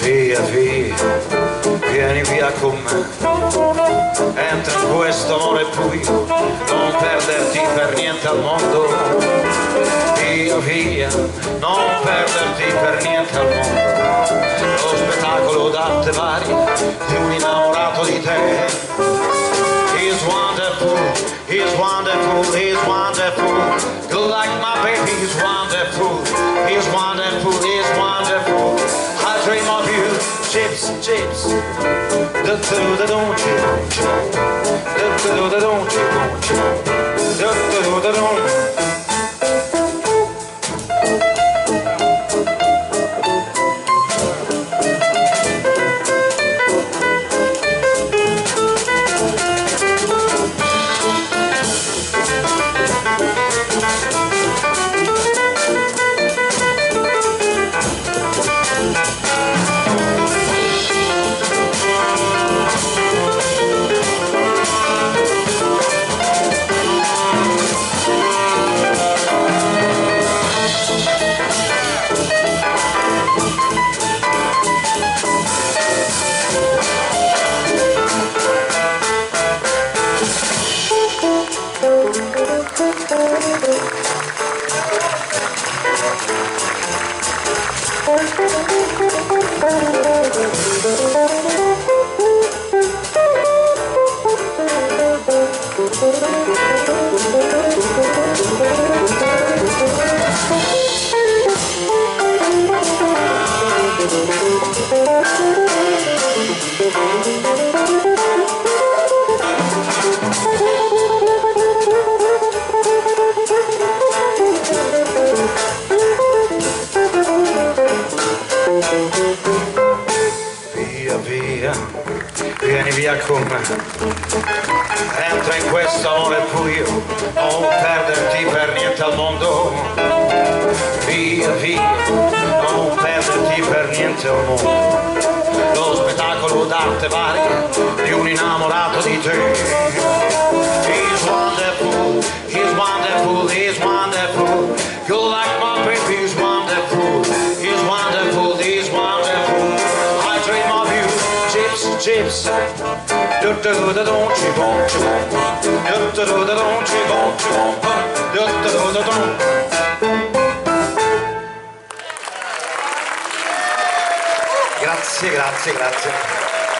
Via, via, vieni via con me, entra in questo amore buio, non perderti per niente al mondo. Via, via, non perderti per niente al mondo. Lo spettacolo d'arte varia di un innamorato di te. He's wonderful, he's wonderful, he's wonderful. Good like my baby, he's wonderful, he's wonderful, he's wonderful. I dream of you, chips, chips. Don't you, don't you, don't you. Vieni via con me, entra in questo amore buio, non perderti per niente al mondo. Via, via, non perderti per niente al mondo. Lo spettacolo d'arte varia di un innamorato di te. He's wonderful, he's wonderful, he's wonderful. You like my baby, he's wonderful, he's wonderful, he's wonderful. I dream of you, chips, chips. Don't you, don't you, don't you. Grazie, grazie, grazie.